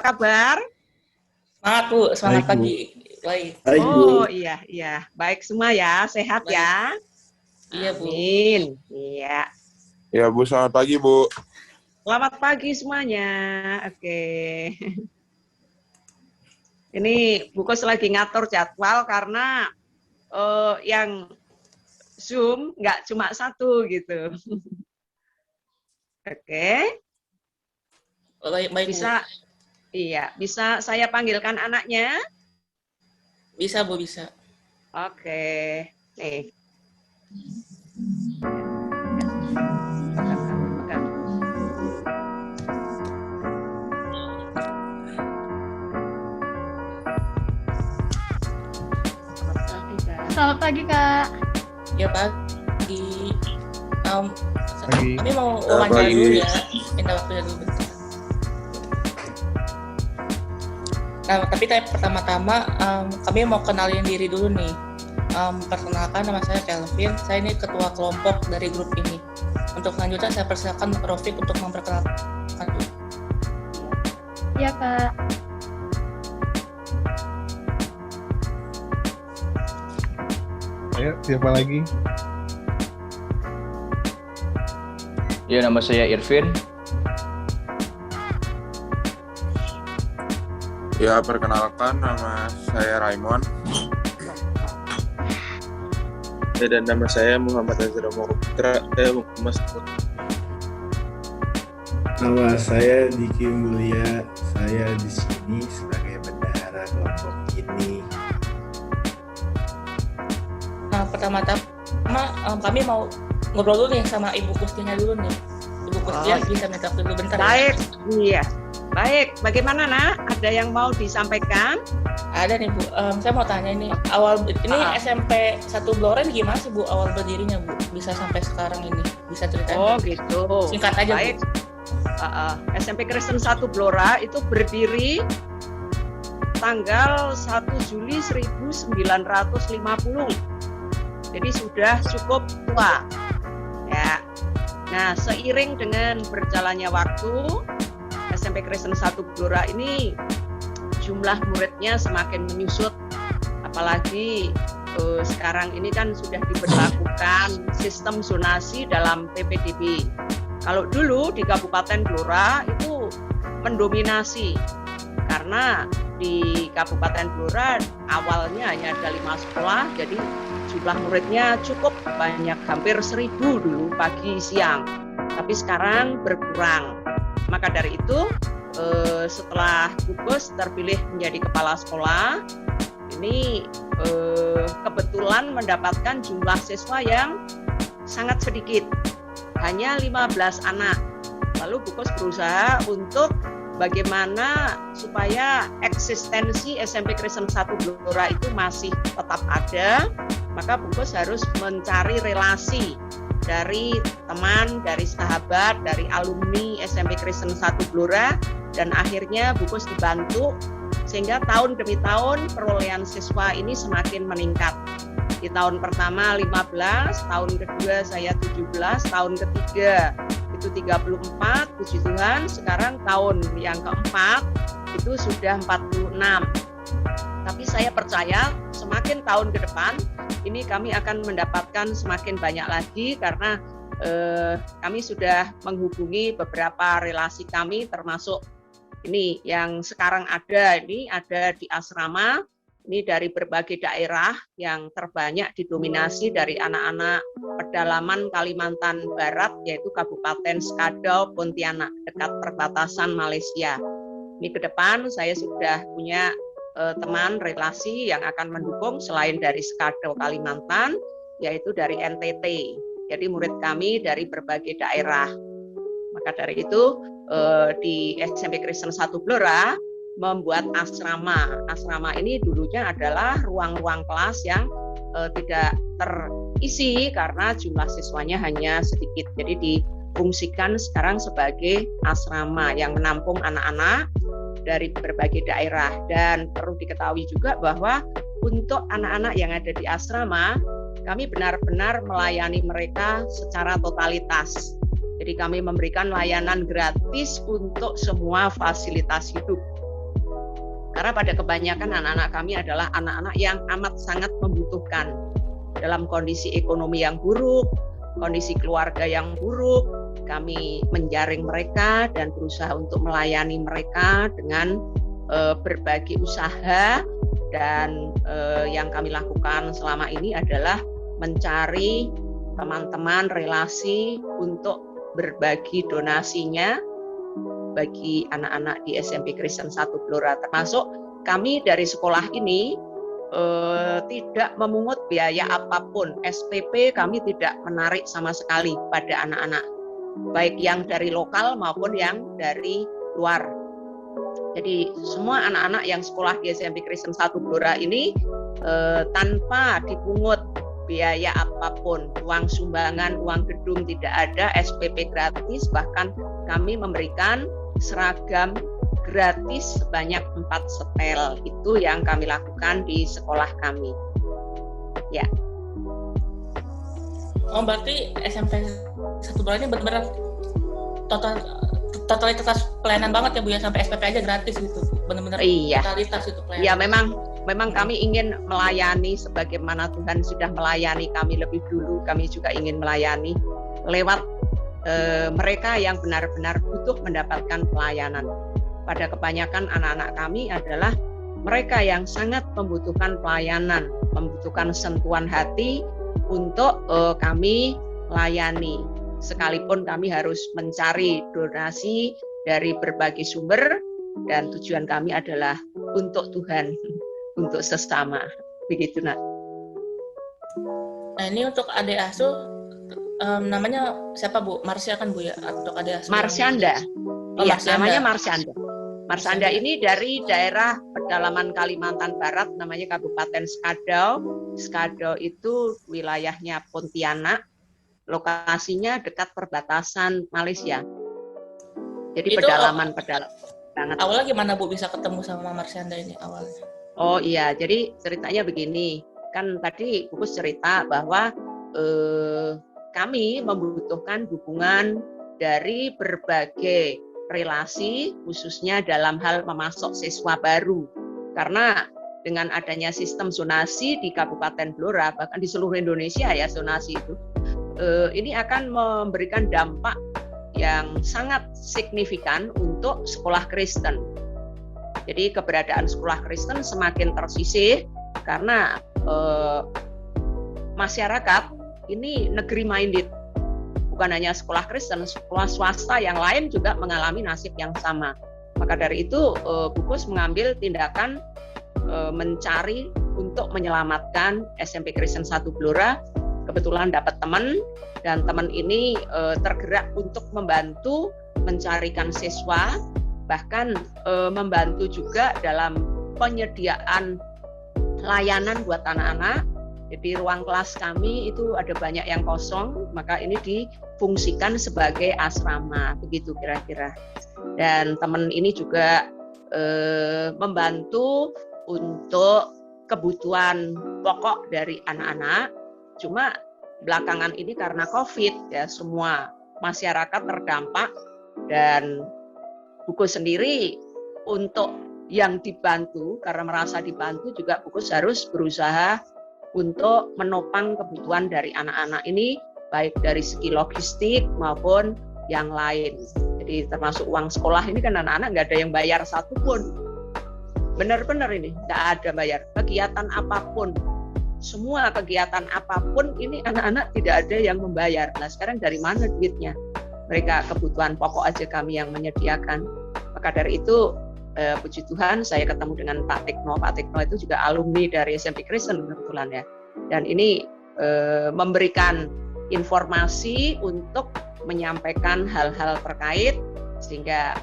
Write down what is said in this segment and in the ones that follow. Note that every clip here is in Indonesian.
kabar? Semangat Bu, semangat Baik, Bu. pagi. Baik. Baik, Bu. Oh iya, baik semua ya, sehat Baik. ya. Iya Bu. Amin. Iya. Ya Bu, selamat pagi Bu. Selamat pagi semuanya. Oke. Ini Bu Kos lagi ngatur jadwal karena yang Zoom nggak cuma satu gitu. Oke. Baik Bu. Bisa saya panggilkan anaknya? Bisa Bu, bisa. Oke. Nih. Selamat pagi, Kak. Ya pagi. Pagi. Kami mau Selamat wawancara pagi. dulu ya. Minta waktunya dulu bentar. Nah, tapi pertama-tama kami mau kenalin diri dulu nih. Perkenalkan, nama saya Kelvin. Saya ini ketua kelompok dari grup ini. Untuk selanjutnya saya persilakan Rofik untuk memperkenalkan. Iya, Kak. Ayo, siapa lagi? Ya, nama saya Irvin. Ya, perkenalkan nama saya Raymond. Ya, dan nama saya Muhammad Azra Putra. Mas. Nama saya Diki Mulia. Saya di sini sebagai bendahara kelompok ini. Nah, pertama-tama kami mau ngobrol dulu nih sama Ibu Kustinya dulu nih. Ibu Kustia bisa minta dulu bentar. Baik, Ya? iya. Baik, bagaimana Nak? Ada yang mau disampaikan? Ada nih Bu, saya mau tanya ini SMP 1 Bloren gimana sih Bu awal berdirinya Bu? Bisa sampai sekarang ini, bisa ceritain? Oh gitu. Singkat aja Baik. Bu. SMP Kristen 1 Blora itu berdiri tanggal 1 Juli 1950. Jadi sudah cukup tua. Ya. Nah, seiring dengan berjalannya waktu, SMP Kristen 1 Blora ini jumlah muridnya semakin menyusut, apalagi sekarang ini kan sudah diberlakukan sistem zonasi dalam PPDB. Kalau dulu di Kabupaten Blora itu mendominasi, karena di Kabupaten Blora awalnya hanya ada 5 sekolah, jadi jumlah muridnya cukup banyak, hampir 1.000 dulu pagi siang, tapi sekarang berkurang. Maka dari itu setelah Bukos terpilih menjadi kepala sekolah, ini kebetulan mendapatkan jumlah siswa yang sangat sedikit, hanya 15 anak. Lalu Bukos berusaha untuk bagaimana supaya eksistensi SMP Kristen 1 Blora itu masih tetap ada, maka Bukos harus mencari relasi dari teman, dari sahabat, dari alumni SMP Kristen 1 Blora, dan akhirnya Bukos dibantu sehingga tahun demi tahun perolehan siswa ini semakin meningkat. Di tahun pertama 15, tahun kedua saya 17, tahun ketiga itu 34, puji Tuhan, sekarang tahun yang keempat itu sudah 46. Tapi saya percaya semakin tahun ke depan ini kami akan mendapatkan semakin banyak lagi, karena kami sudah menghubungi beberapa relasi kami, termasuk ini yang sekarang ada di asrama, ini dari berbagai daerah yang terbanyak didominasi dari anak-anak pedalaman Kalimantan Barat, yaitu Kabupaten Skadau, Pontianak, dekat perbatasan Malaysia. Ini ke depan saya sudah punya teman relasi yang akan mendukung selain dari Skadau Kalimantan, yaitu dari NTT. Jadi murid kami dari berbagai daerah. Maka dari itu di SMP Kristen 1 Blora membuat asrama. Asrama ini dulunya adalah ruang-ruang kelas yang tidak terisi karena jumlah siswanya hanya sedikit. Jadi difungsikan sekarang sebagai asrama yang menampung anak-anak dari berbagai daerah. Dan perlu diketahui juga bahwa untuk anak-anak yang ada di asrama, kami benar-benar melayani mereka secara totalitas. Jadi kami memberikan layanan gratis untuk semua fasilitas hidup. Karena pada kebanyakan anak-anak kami adalah anak-anak yang amat sangat membutuhkan dalam kondisi ekonomi yang buruk, kondisi keluarga yang buruk. Kami menjaring mereka dan berusaha untuk melayani mereka dengan berbagai usaha, dan yang kami lakukan selama ini adalah mencari teman-teman relasi untuk berbagi donasinya bagi anak-anak di SMP Kristen 1 Blora. Termasuk kami dari sekolah ini tidak memungut biaya apapun. SPP kami tidak menarik sama sekali pada anak-anak, baik yang dari lokal maupun yang dari luar. Jadi semua anak-anak yang sekolah di SMP Kristen 1 Blora ini tanpa dipungut biaya apapun, uang sumbangan, uang gedung tidak ada, SPP gratis, bahkan kami memberikan seragam gratis sebanyak 4 setel. Itu yang kami lakukan di sekolah kami. Ya. Oh, berarti SMP 1 Blora ini benar-benar totalitas pelayanan banget ya Bu ya, sampai SPP aja gratis gitu. Benar-benar totalitas itu pelayanan. Ya, memang kami ingin melayani sebagaimana Tuhan sudah melayani kami lebih dulu. Kami juga ingin melayani lewat mereka yang benar-benar butuh mendapatkan pelayanan. Pada kebanyakan anak-anak kami adalah mereka yang sangat membutuhkan pelayanan, membutuhkan sentuhan hati untuk kami layani. Sekalipun kami harus mencari donasi dari berbagai sumber, dan tujuan kami adalah untuk Tuhan, untuk sesama. Begitu, Nak. Nah, ini untuk adik asuh namanya siapa Bu? Marsya kan Bu ya, untuk adik asuh. Marsyanda. Oh, Iya, Marsyanda. namanya Marsyanda. Marsyanda ini dari daerah pedalaman Kalimantan Barat, namanya Kabupaten Skadau. Skadau itu wilayahnya Pontianak, lokasinya dekat perbatasan Malaysia. Jadi Itu pedalaman banget. Awalnya gimana Bu bisa ketemu sama Marsyanda ini awalnya? Oh iya, jadi ceritanya begini. Kan tadi Bukus cerita bahwa kami membutuhkan dukungan dari berbagai relasi, khususnya dalam hal memasok siswa baru. Karena dengan adanya sistem zonasi di Kabupaten Blora, bahkan di seluruh Indonesia ya zonasi itu, ini akan memberikan dampak yang sangat signifikan untuk sekolah Kristen. Jadi keberadaan sekolah Kristen semakin tersisih karena masyarakat ini negeri minded. Bukan hanya sekolah Kristen, sekolah swasta yang lain juga mengalami nasib yang sama. Maka dari itu Bukus mengambil tindakan mencari untuk menyelamatkan SMP Kristen 1 Blora. Kebetulan dapat teman, dan teman ini tergerak untuk membantu mencarikan siswa, bahkan membantu juga dalam penyediaan layanan buat anak-anak. Jadi ruang kelas kami itu ada banyak yang kosong, maka ini difungsikan sebagai asrama, begitu kira-kira. Dan teman ini juga membantu untuk kebutuhan pokok dari anak-anak. Cuma belakangan ini karena COVID ya, semua masyarakat terdampak, dan Bukus sendiri untuk yang dibantu, karena merasa dibantu juga Bukus harus berusaha untuk menopang kebutuhan dari anak-anak ini, baik dari segi logistik maupun yang lain. Jadi termasuk uang sekolah ini kan anak-anak nggak ada yang bayar satupun. Benar-benar ini nggak ada bayar. Kegiatan apapun, semua kegiatan apapun ini anak-anak tidak ada yang membayar. Nah sekarang dari mana duitnya? Mereka kebutuhan pokok aja kami yang menyediakan. Maka dari itu puji Tuhan saya ketemu dengan Pak Tekno. Pak Tekno itu juga alumni dari SMP Kristen kebetulan ya. Dan ini memberikan informasi untuk menyampaikan hal-hal terkait, sehingga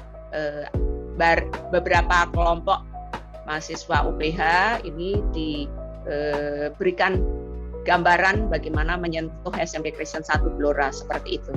beberapa kelompok mahasiswa UPH ini diberikan gambaran bagaimana menyentuh SMP Kristen 1 Blora seperti itu.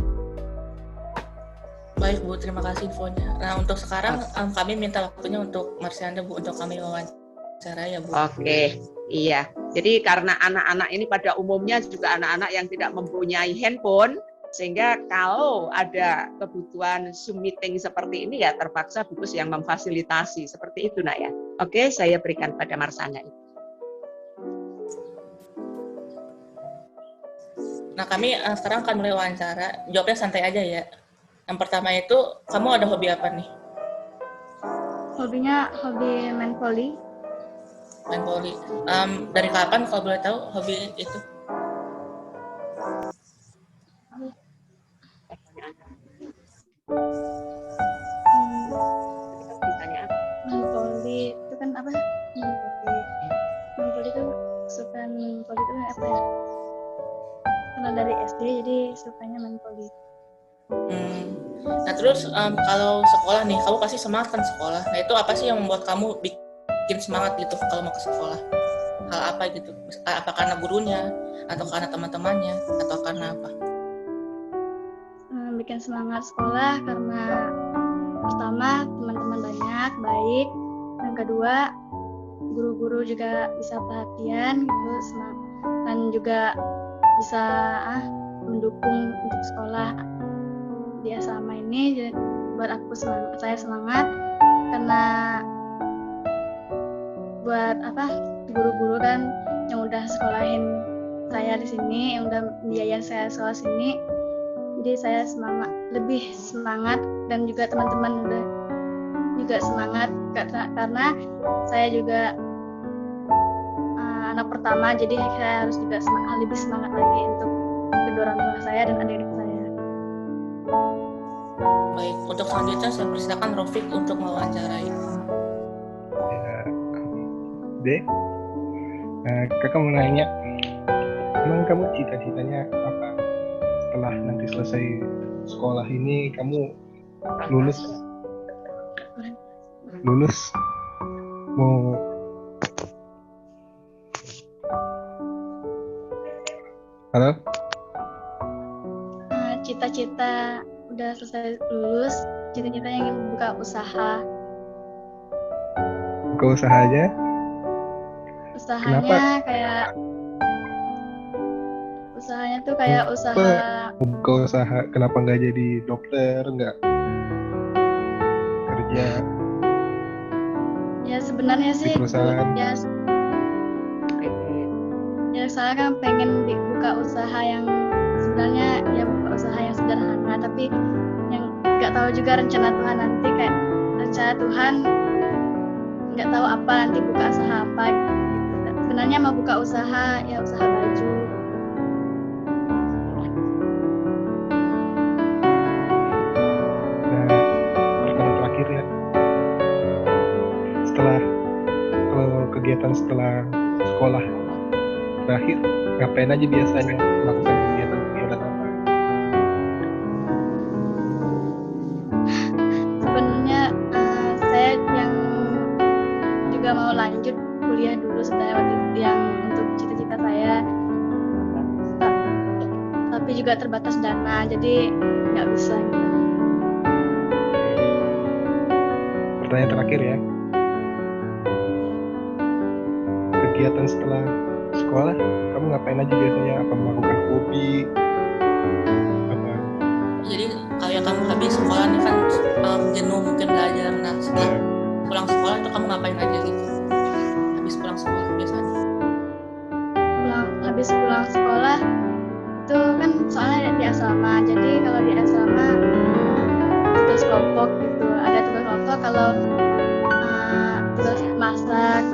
Baik Bu, terima kasih infonya. Nah untuk sekarang kami minta waktunya untuk Marsyanda Bu, untuk kami wawancara ya Bu. Oke, iya. Jadi karena anak-anak ini pada umumnya juga anak-anak yang tidak mempunyai handphone, Sehingga kalau ada kebutuhan Zoom meeting seperti ini ya terpaksa Bupus yang memfasilitasi. Seperti itu, Nak ya. Oke, saya berikan pada Marsana. Nah, kami sekarang akan mulai wawancara. Jawabnya santai aja ya. Yang pertama itu, kamu ada hobi apa nih? Hobinya hobi main volley. Main volley. Dari kapan kalau boleh tahu hobi itu? Ditanya apa? Main volley itu kan apa? Main volley itu suka main volley itu apa ya? Karena dari SD jadi sukanya main volley. Nah terus kalau sekolah nih, kamu pasti semangat kan sekolah. Nah itu apa sih yang membuat kamu bikin semangat gitu kalau mau ke sekolah? Hal apa gitu? Apa karena gurunya, atau karena teman-temannya, atau karena apa? Bikin semangat sekolah karena pertama teman-teman banyak, baik. Yang kedua guru-guru juga bisa perhatian gitu, dan juga bisa mendukung untuk sekolah di asrama ini. Jadi buat aku saya semangat karena buat guru-guru kan yang udah sekolahin saya di sini, yang udah biayain saya sekolah sini. Jadi saya lebih semangat dan juga teman-teman udah juga semangat karena saya juga anak pertama, jadi saya harus juga lebih semangat lagi untuk kedua orang tua saya dan adik-adik saya. Baik, untuk selanjutnya saya persilakan Rofik untuk mewawancarai. Ya, Dek, kakak mau nanya, emang kamu cita-citanya apa? Setelah nanti selesai sekolah ini, kamu lulus mau halo? Cita-cita udah selesai lulus, cita-citanya ingin buka usaha. Buka usaha aja? Usahanya Kenapa? Usahanya tuh kayak usaha. Buka usaha, kenapa nggak jadi dokter, nggak kerja Ya sebenarnya di sih perusahaan? ya saya kan pengen buka usaha yang sebenarnya ya buka usaha yang sederhana, tapi yang nggak tahu juga rencana Tuhan nanti, kayak rencana Tuhan nggak tahu apa nanti buka usaha apa gitu. Sebenarnya mau buka usaha ya usaha baju. Nah, pertanyaan terakhir ya, kalau kegiatan setelah sekolah berakhir, ngapain aja biasanya, melakukan kegiatan apa? Sebenarnya saya yang juga mau lanjut kuliah dulu sebenarnya waktu itu, yang untuk cita-cita saya, tapi juga terbatas dana, jadi nggak bisa gitu. Pertanyaan terakhir ya, kegiatan setelah sekolah kamu ngapain aja biasanya, apa melakukan hobi apa? Jadi kayak kamu habis sekolah nih kan jenuh mungkin belajar. Nah setelah pulang sekolah itu kamu ngapain aja gitu? Habis pulang sekolah biasanya? Habis pulang sekolah itu kan soalnya di asrama, jadi kalau di asrama tugas kelompok gitu, ada tugas kelompok, kalau tugas masak,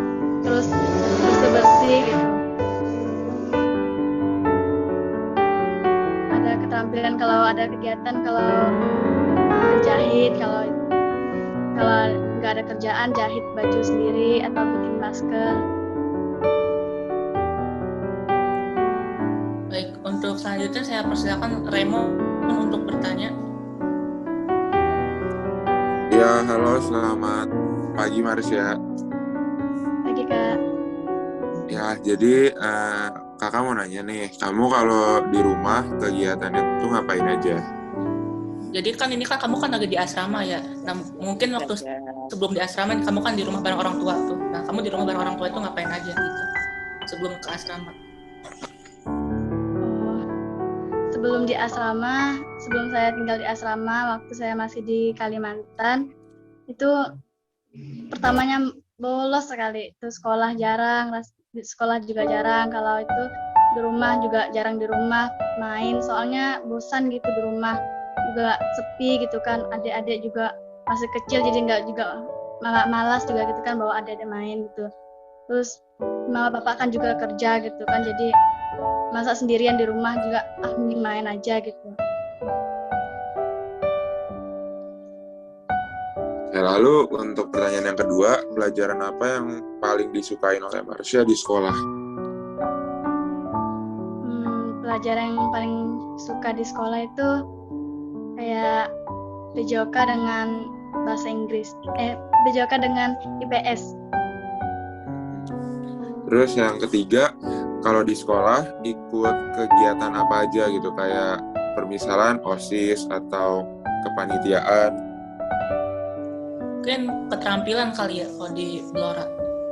terus bersih gitu. Ada keterampilan kalau ada kegiatan, kalau jahit, kalau nggak ada kerjaan jahit baju sendiri atau bikin masker. Baik, untuk selanjutnya saya persilakan Remo untuk bertanya. Ya, halo, selamat pagi Marsya. Lagi Kak. Ya, jadi kakak mau nanya nih, kamu kalau di rumah kegiatannya tuh ngapain aja? Jadi kan ini kan kamu kan lagi di asrama ya. Nah mungkin waktu sebelum di asrama kamu kan di rumah bareng orang tua tuh. Nah kamu di rumah bareng orang tua itu ngapain aja gitu sebelum ke asrama? sebelum saya tinggal di asrama, waktu saya masih di Kalimantan, itu pertamanya bolos sekali. Itu sekolah jarang, sekolah juga jarang. Kalau itu di rumah juga jarang di rumah main, soalnya bosan gitu di rumah, juga sepi gitu kan. Adik-adik juga masih kecil, jadi nggak juga malas juga gitu kan bawa adik-adik main gitu. Terus mama bapak kan juga kerja gitu kan, jadi masa sendirian di rumah juga mending main aja gitu. Lalu untuk pertanyaan yang kedua, pelajaran apa yang paling disukain oleh Marsha di sekolah? Pelajaran yang paling suka di sekolah itu kayak PJOK dengan bahasa Inggris, PJOK dengan IPS. Terus yang ketiga, kalau di sekolah ikut kegiatan apa aja gitu, kayak permisalan, OSIS, atau kepanitiaan? Mungkin keterampilan kali ya kalau di Blora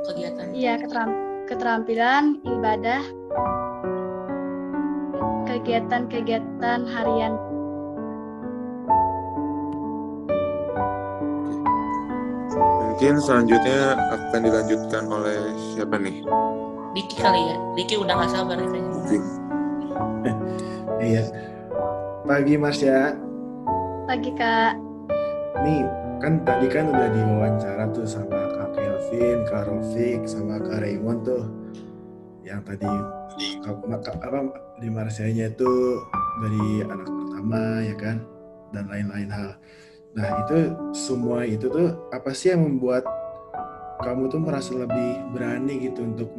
kegiatan. Iya, keterampilan, ibadah, kegiatan harian. Mungkin selanjutnya akan dilanjutkan oleh siapa nih? Diki kali ya. Diki udah nggak sabar nih kayaknya. Mungkin. Iya. Pagi Marsha. Pagi Kak. Nih kan tadi kan udah diwawancara tuh sama Kak Kelvin, Kak Rofik, sama Kak Raymond tuh. Yang tadi di Marsyanya itu dari anak pertama ya kan, dan lain-lain hal. Nah itu semua itu tuh apa sih yang membuat kamu tuh merasa lebih berani gitu untuk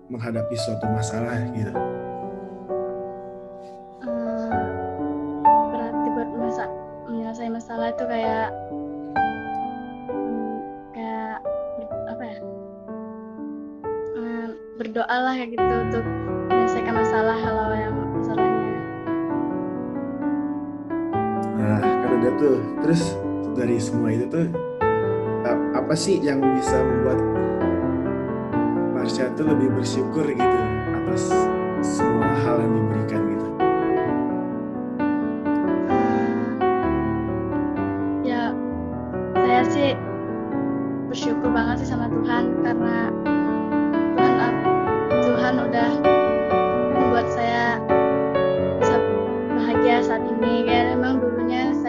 menghadapi suatu masalah gitu? Berarti buat menyelesaikan masalah itu kayak apa ya? Berdoa lah kayak gitu untuk menyelesaikan masalahnya. Nah kan udah tuh, terus dari semua itu tuh apa sih yang bisa membuat Marsha tuh lebih bersyukur gitu atas semua hal yang diberikan gitu? Ya saya sih bersyukur banget sih sama Tuhan, karena Tuhan udah membuat saya bisa bahagia saat ini. Kayak memang dulunya itu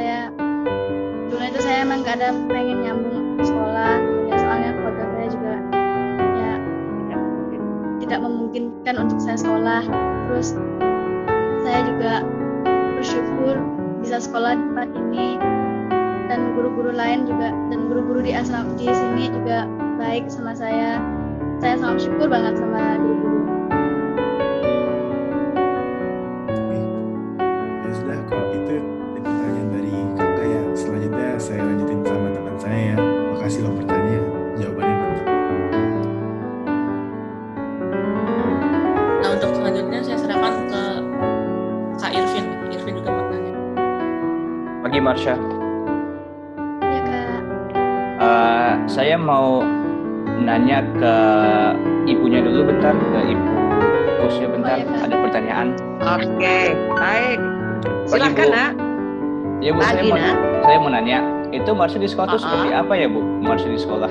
saya emang gak ada pengen nyambung sekolah ya, soalnya keluarga saya juga ya tidak memungkinkan untuk saya sekolah. Terus saya juga bersyukur bisa sekolah di tempat ini, dan guru-guru lain juga, dan guru-guru di asrama di sini juga baik sama saya. Saya sangat bersyukur banget sama guru-guru. Ya sudah, kalau itu pertanyaan dari kakak ya. Selanjutnya saya lanjutin sama teman saya ya. Makasih loh pertanyaan, jawabannya mantap. Nah untuk selanjutnya saya serahkan ke Kak Irvin. Irvin juga mau tanya. Pagi Marsha. Ya Kak. Saya mau nanya ke ibunya dulu bentar, ke ibu Kusya bentar. Oh, ya, Kak. Ada pertanyaan. Oke, baik. Silakan, Ibu. Nak. Ya Bu, Pagi, Nak. saya mau nanya, itu Marsha di sekolah tuh seperti apa ya Bu? Marsha di sekolah?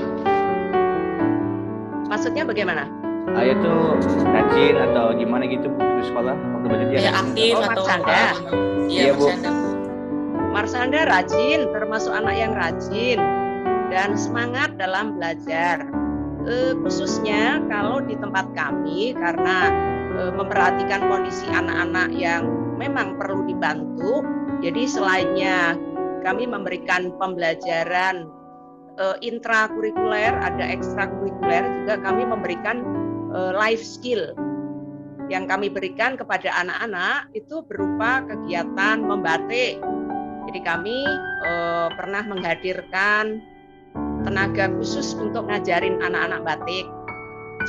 Maksudnya bagaimana? Itu rajin atau gimana gitu Bu di sekolah? Waktu belajar dia Kayak rajin aktif Oh, atau Marsanda. apa? Iya, Iya Bu. Marsanda Bu. Marsanda rajin, termasuk anak yang rajin dan semangat dalam belajar. Khususnya kalau di tempat kami, karena memperhatikan kondisi anak-anak yang memang perlu dibantu, jadi selainnya kami memberikan pembelajaran intrakurikuler, ada ekstrakurikuler, juga kami memberikan life skill yang kami berikan kepada anak-anak itu berupa kegiatan membatik. Jadi kami pernah menghadirkan tenaga khusus untuk ngajarin anak-anak batik.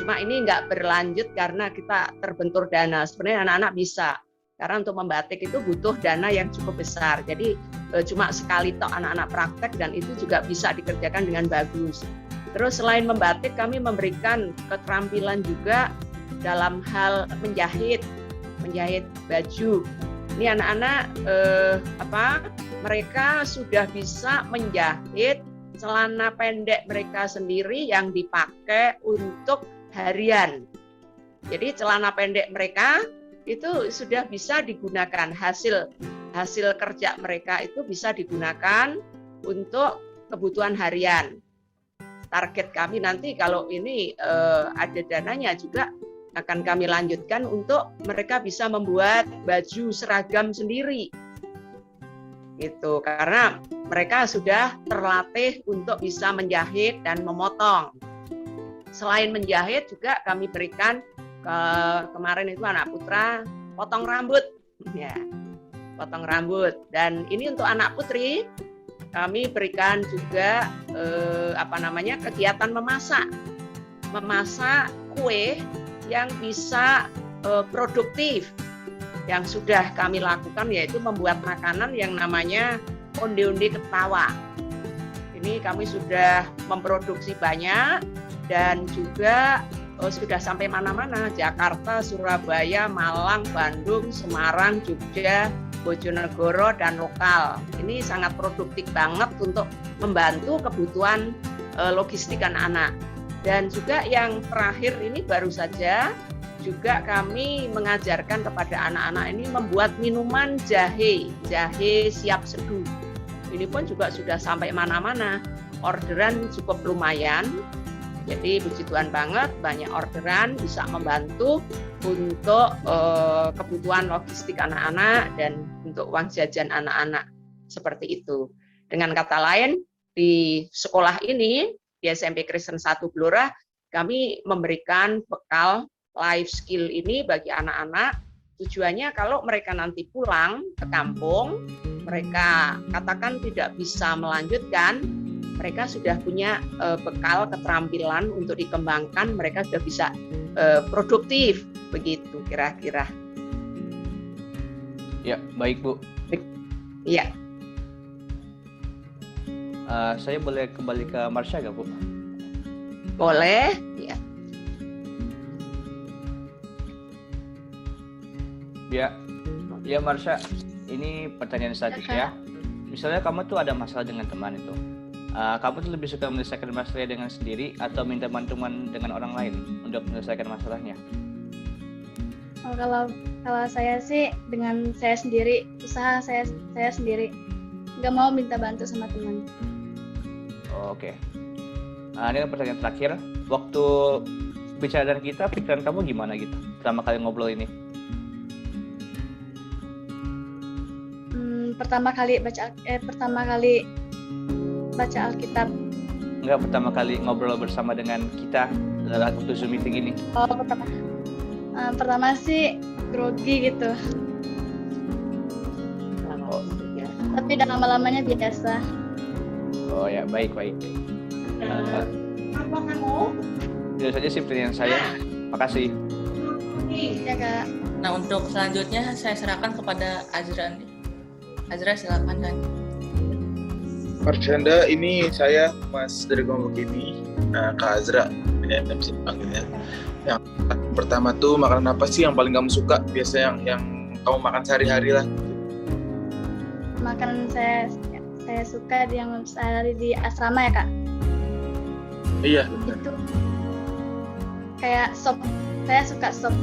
Cuma ini nggak berlanjut karena kita terbentur dana. Sebenarnya anak-anak bisa, karena untuk membatik itu butuh dana yang cukup besar. Jadi cuma sekali tok anak-anak praktek, dan itu juga bisa dikerjakan dengan bagus. Terus selain membatik, kami memberikan keterampilan juga dalam hal menjahit baju. Ini anak-anak mereka sudah bisa menjahit celana pendek mereka sendiri yang dipakai untuk harian. Jadi celana pendek mereka itu sudah bisa digunakan, hasil kerja mereka itu bisa digunakan untuk kebutuhan harian. Target kami nanti kalau ini ada dananya juga akan kami lanjutkan untuk mereka bisa membuat baju seragam sendiri. Gitu, karena mereka sudah terlatih untuk bisa menjahit dan memotong. Selain menjahit juga kami berikan kemarin itu anak putra potong rambut, ya, potong rambut. Dan ini untuk anak putri kami berikan juga kegiatan memasak kue yang bisa produktif. Yang sudah kami lakukan yaitu membuat makanan yang namanya onde-onde ketawa. Ini kami sudah memproduksi banyak dan juga sudah sampai mana-mana, Jakarta, Surabaya, Malang, Bandung, Semarang, Jogja, Bojonegoro, dan lokal. Ini sangat produktif banget untuk membantu kebutuhan logistik anak-anak. Dan juga yang terakhir ini baru saja juga kami mengajarkan kepada anak-anak ini membuat minuman jahe siap seduh. Ini pun juga sudah sampai mana-mana, orderan cukup lumayan. Jadi puji Tuhan banget, banyak orderan bisa membantu untuk kebutuhan logistik anak-anak dan untuk uang jajan anak-anak seperti itu. Dengan kata lain, di sekolah ini, di SMP Kristen 1 Blora, kami memberikan bekal life skill ini bagi anak-anak. Tujuannya kalau mereka nanti pulang ke kampung, mereka katakan tidak bisa melanjutkan, mereka sudah punya bekal keterampilan untuk dikembangkan, mereka sudah bisa produktif, begitu kira-kira. Ya, baik Bu. Iya. Saya boleh kembali ke Marsha nggak Bu? Boleh, ya. Ya Marsha, ini pertanyaan selanjutnya. Misalnya kamu tuh ada masalah dengan teman itu, kamu tuh lebih suka menyelesaikan masalahnya dengan sendiri atau minta bantuan dengan orang lain untuk menyelesaikan masalahnya? Oh, kalau saya sih dengan saya sendiri, usaha saya sendiri, nggak mau minta bantu sama teman. Oh, oke. Ini pertanyaan terakhir. Waktu bicara dengan kita, pikiran kamu gimana gitu pertama kali ngobrol ini? Pertama kali baca Alkitab. Enggak, pertama kali ngobrol bersama dengan kita dalam waktu Zoom meeting ini. Oh, pertama sih grogi gitu. Tapi udah lama-lamanya biasa. Oh ya, baik. Apa kamu? Itu saja sih pertanyaan saya. Makasih. Ya Kak. Nah, untuk selanjutnya saya serahkan kepada Azra. Azra, silakan kan. Marsyanda, ini saya Mas dari kelompok ini, Kak Azra, ya bisa dipanggilnya. Yang pertama tuh, makanan apa sih yang paling kamu suka? Biasa yang kamu makan sehari-hari lah. Makanan saya suka yang sehari di asrama ya Kak. Iya. Itu kayak sop. Saya suka sop.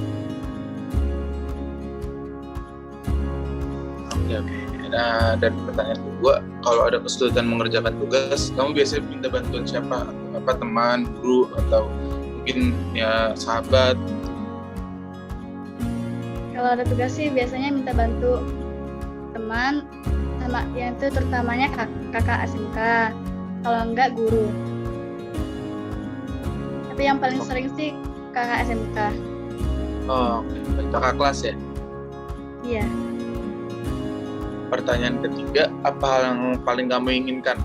Oke. Nah, dan pertanyaan kedua, kalau ada kesulitan mengerjakan tugas, kamu biasanya minta bantuan siapa? Apa teman, guru, atau mungkin ya sahabat? Kalau ada tugas sih biasanya minta bantu teman, sama yang itu terutamanya kakak SMK. Kalau enggak guru. Tapi yang paling sering sih kakak SMK. Oh, kakak kelas ya? Iya. Pertanyaan ketiga, apa hal yang paling kamu inginkan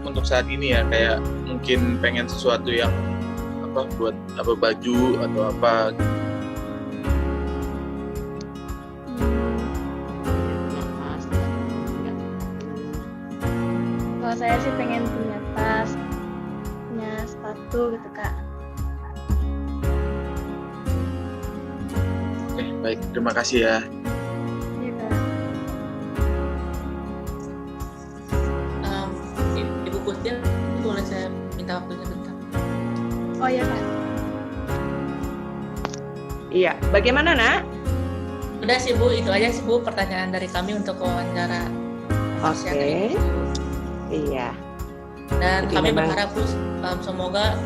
untuk saat ini ya? Kayak mungkin pengen sesuatu yang buat baju atau apa? Kalau saya sih pengen punya tas, punya sepatu gitu Kak. Oke, baik, terima kasih ya. Iya Kak. lanjutin, boleh saya minta waktunya bentar? Oh iya Kak. Iya, bagaimana nak? Udah sih Bu, itu aja sih Bu pertanyaan dari kami untuk wawancara. Oke. Iya. Dan Jadi kami memang- berharap Bu, semoga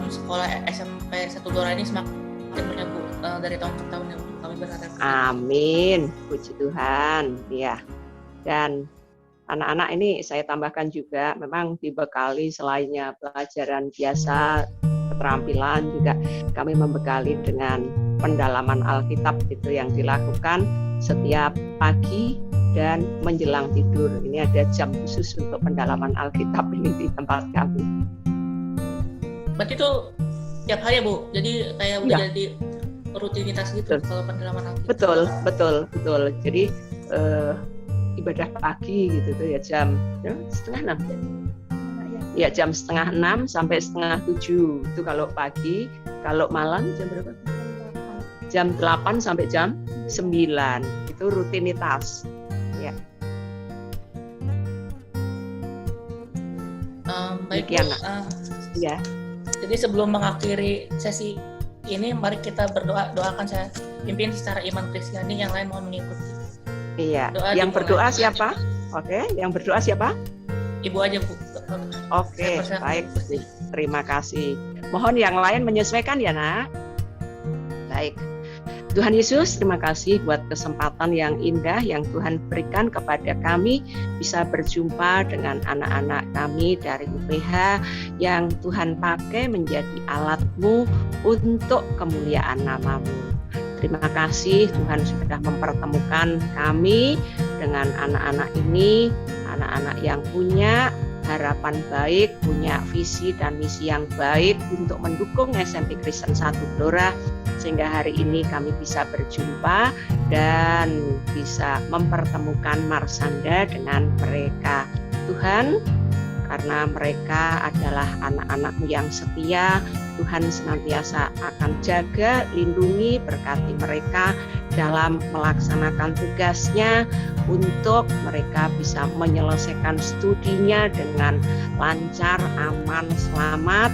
sekolah SMP 1 Gelora ini semakin banyak Bu dari tahun ke tahun ya Bu. Kami berharap. Amin, puji Tuhan. Ya. Dan anak-anak ini saya tambahkan juga memang dibekali selainnya pelajaran biasa, keterampilan juga kami membekali dengan pendalaman Alkitab itu yang dilakukan setiap pagi dan menjelang tidur. Ini ada jam khusus untuk pendalaman Alkitab ini di tempat kami. Berarti itu tiap hari ya Bu. Jadi kayak udah Iya. jadi rutinitas gitu Betul. kalau pendalaman Alkitab. Betul. Jadi ibadah pagi gitu tuh ya jam 5:30. Ya jam 5:30 sampai 6:30 itu kalau pagi. Kalau malam jam berapa? Jam 8 sampai jam 9 itu rutinitas. Ya. Baik Bu, Demikian, Nak. Ya. jadi sebelum mengakhiri sesi ini, mari kita doakan saya pimpin secara iman Kristiani, yang lain mohon mengikuti. Iya. Doa Yang dimulai. berdoa siapa? Oke, yang berdoa siapa? Ibu aja Bu. Oke, Saya persilakan, baik. Bu Kristi. Terima kasih. Mohon yang lain menyesuaikan ya, Nak. Baik. Tuhan Yesus, terima kasih buat kesempatan yang indah yang Tuhan berikan kepada kami bisa berjumpa dengan anak-anak kami dari UPH yang Tuhan pakai menjadi alat-Mu untuk kemuliaan nama-Mu. Terima kasih Tuhan sudah mempertemukan kami dengan anak-anak ini, anak-anak yang punya harapan baik, punya visi dan misi yang baik untuk mendukung SMP Kristen 1 Gelora, sehingga hari ini kami bisa berjumpa dan bisa mempertemukan Marsanda dengan mereka. Tuhan, karena mereka adalah anak-anak-Mu yang setia, Tuhan senantiasa akan jaga, lindungi, berkati mereka dalam melaksanakan tugasnya untuk mereka bisa menyelesaikan studinya dengan lancar, aman, selamat.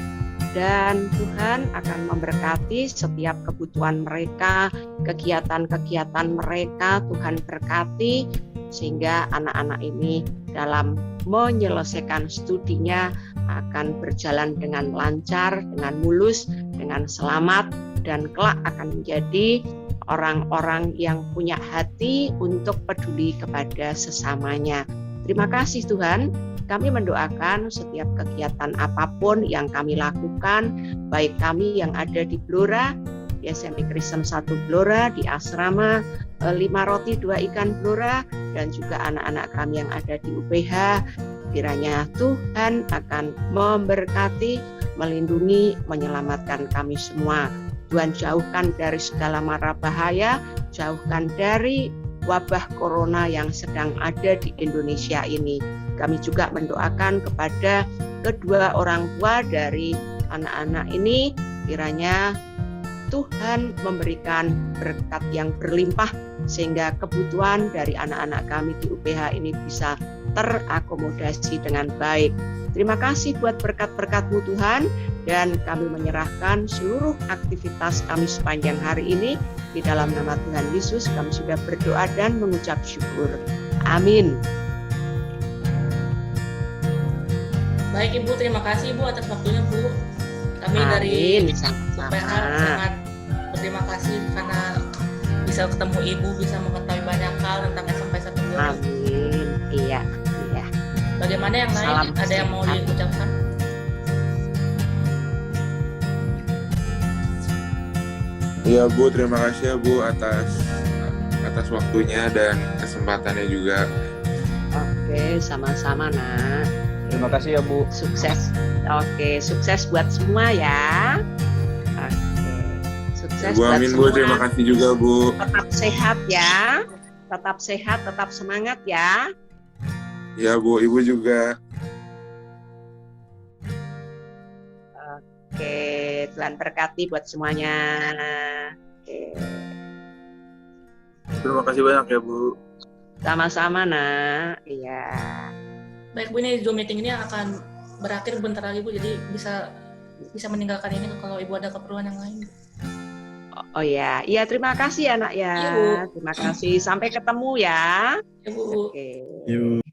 Dan Tuhan akan memberkati setiap kebutuhan mereka, kegiatan-kegiatan mereka. Tuhan berkati sehingga anak-anak ini dalam menyelesaikan studinya akan berjalan dengan lancar, dengan mulus, dengan selamat, dan kelak akan menjadi orang-orang yang punya hati untuk peduli kepada sesamanya. Terima kasih Tuhan. Kami mendoakan setiap kegiatan apapun yang kami lakukan, baik kami yang ada di Gelora, di SMP Kristen 1 Gelora, di asrama 5 roti 2 ikan Gelora, dan juga anak-anak kami yang ada di UPH. Kiranya Tuhan akan memberkati, melindungi, menyelamatkan kami semua. Tuhan jauhkan dari segala mara bahaya, jauhkan dari wabah corona yang sedang ada di Indonesia ini. Kami juga mendoakan kepada kedua orang tua dari anak-anak ini, kiranya Tuhan memberikan berkat yang berlimpah sehingga kebutuhan dari anak-anak kami di UPH ini bisa terakomodasi dengan baik. Terima kasih buat berkat-berkat-Mu Tuhan, dan kami menyerahkan seluruh aktivitas kami sepanjang hari ini di dalam nama Tuhan Yesus. Kami sudah berdoa dan mengucap syukur. Amin. Baik Ibu, terima kasih Ibu atas waktunya Bu. Kami Amin. dari Sama-sama. UPH sangat berterima kasih karena bisa ketemu Ibu, bisa mengetahui banyak hal tentang SMP 1 Gelora. Amin. Iya. Bagaimana yang lain? Salam Ada yang mau sehat. diucapkan? Iya Bu, terima kasih ya Bu atas waktunya dan kesempatannya juga. Oke, sama-sama Nak. Terima kasih ya Bu. Sukses. Oke, sukses buat semua ya. Oke. Sukses Bu, buat amin semua. Bu, terima kasih juga Bu. Tetap sehat ya. Tetap sehat, tetap semangat ya. Ya Bu, Ibu juga. Oke, Tuhan berkati buat semuanya. Oke. Terima kasih banyak ya Bu. Sama-sama Nak. Iya. Baik Bu, ini Zoom meeting ini akan berakhir bentar lagi Bu, jadi bisa meninggalkan ini kalau Ibu ada keperluan yang lain. Oh ya, iya terima kasih anak ya. Iya, Bu. Terima kasih. Sampai ketemu ya. Ya Bu. Oke. Yuk.